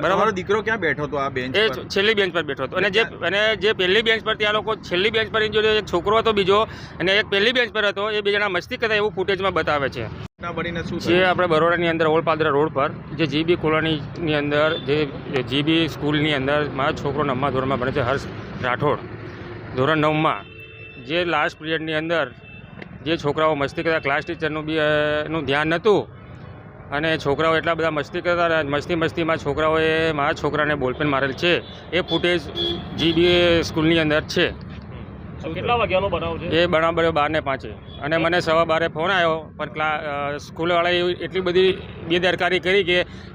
બરાબર, દીકરો ક્યાં બેઠો હતો? આ બેન્ચ એ છેલ્લી બેન્ચ પર બેઠો હતો, અને જે પહેલી બેન્ચ પરથી આ લોકો છેલ્લી બેન્ચ પર જો એક છોકરો હતો બીજો અને એક પહેલી બેન્ચ પર હતો, એ બે જણા મસ્તી કરતા એવું ફૂટેજમાં બતાવે છે. જે આપણે બરોડાની અંદર ઓલપાદરા રોડ પર જે જીબી કોલોનીની અંદર જે જીબી સ્કૂલની અંદર મારો છોકરો 9મા ધોરણમાં ભણે છે, હર્ષ રાઠોડ, ધોરણ 9માં. જે લાસ્ટ પિરિયડની અંદર જે છોકરાઓ મસ્તી કરતા, ક્લાસ ટીચરનું બી એનું ધ્યાન નહોતું અને છોકરાઓ એટલા બધા મસ્તી કરતા, મસ્તીમાં છોકરાઓએ મારા છોકરાને બોલપેન મારેલ છે. એ ફૂટેજ જીબી સ્કૂલની અંદર છે. કેટલા વાગ્યાનો બનાવ છે? એ બનાવ બન્યો 12:05 અને મને 12:15 ફોન આવ્યો, પણ સ્કૂલવાળાએ એટલી બધી બેદરકારી કરી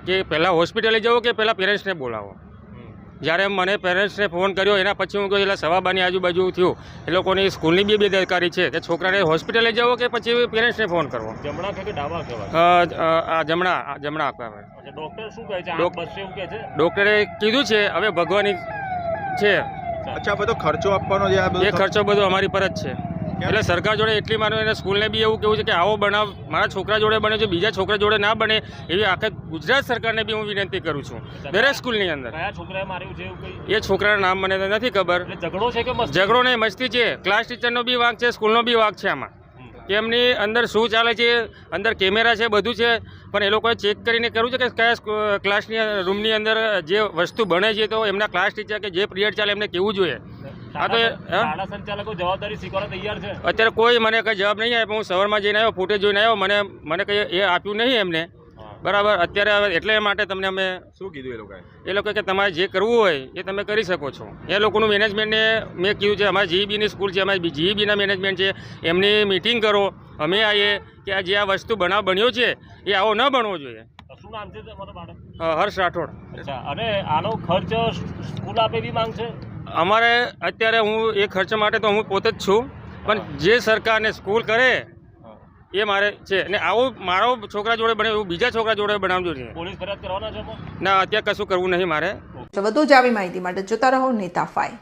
કે પહેલાં હોસ્પિટલે જવો કે પહેલાં પેરેન્ટ્સને બોલાવો. જ્યારે મને પેરેન્ટ્સને ફોન કર્યો એના પછી હું કહ્યું એટલે 12:15 આજુબાજુ થયું. એ લોકોની સ્કૂલની બી બેદરકારી છે કે છોકરાને હોસ્પિટલે જવો કે પછી પેરેન્ટ્સને ફોન કરવો. જમણા કે ડાબા કહેવાય? જમણા આપવા. ડૉક્ટર શું કહે છે? આંખ બચશે એવું કહે છે? ડૉક્ટરે કીધું છે હવે ભગવાની છે. અચ્છા, બધો ખર્ચો આપવાનો છે? એ ખર્ચો બધો અમારી પર જ છે. એટલે સરકાર જોડે એટલી માનો એને સ્કૂલને બી એવું કેવું છે કે આવો બનાવ મારા છોકરા જોડે બને છે, બીજા છોકરા જોડે ના બને એવી આખા ગુજરાત સરકારને બી હું વિનંતી કરું છું. દરેક સ્કૂલની અંદર. કયા છોકરાએ માર્યું છે એવું કંઈ? એ છોકરાના નામ મને નથી ખબર. ઝઘડો છે કે મસ્તી? ઝઘડો નહીં, મસ્તી છે. ક્લાસ ટીચરનો બી વાંક છે, સ્કૂલનો બી વાંક છે આમાં. કે એમની અંદર શું ચાલે છે, અંદર કેમેરા છે, બધું છે, પણ એ લોકોએ ચેક કરીને કર્યું છે કે કયા ક્લાસની રૂમની અંદર જે વસ્તુ બને છે તો એમના ક્લાસ ટીચર કે જે પિરિયડ ચાલે એમને કેવું જોઈએ. આ તો શાળા સંચાલકો જવાબદારી સ્વીકારવા તૈયાર છે? અત્યારે કોઈ મને કંઈ જવાબ નહીં આપ્યો. હું સવારમાં જઈને આવ્યો, ફૂટેજ જોઈને આવ્યો, મને કંઈ એ આપ્યું નહીં એમને. બરાબર, અત્યારે એટલે માટે તમને અમે શું કીધું એ લોકો કે તમારે જે કરવું હોય એ તમે કરી શકો છો. એ લોકોનું મેનેજમેન્ટને મેં કીધું છે, અમારી જીઈબીની સ્કૂલ છે, અમારી જીઈબીના મેનેજમેન્ટ છે, એમની મિટિંગ કરો, અમે આવીએ કે આ જે આ વસ્તુ બન્યો છે એ આવો ન બનવો જોઈએ. શું નામ છે તમારા બાળક? હર્ષ રાઠોડ. અચ્છા, અને આનો ખર્ચ સ્કૂલ આપે બી માંગશે? અમારે અત્યારે હું એ ખર્ચ માટે તો હું પોતે જ છું, પણ જે સરકારને સ્કૂલ કરે એ મારે છે. અને આવું મારો છોકરા જોડે બને એવું બીજા છોકરા જોડે બનાવજો છે. પોલીસ ફરિયાદ કરવાના છે? ના, અત્યારે કશું કરવું નહીં મારે. વધુ જ આવી માહિતી માટે જોતા રહો નેતા 5.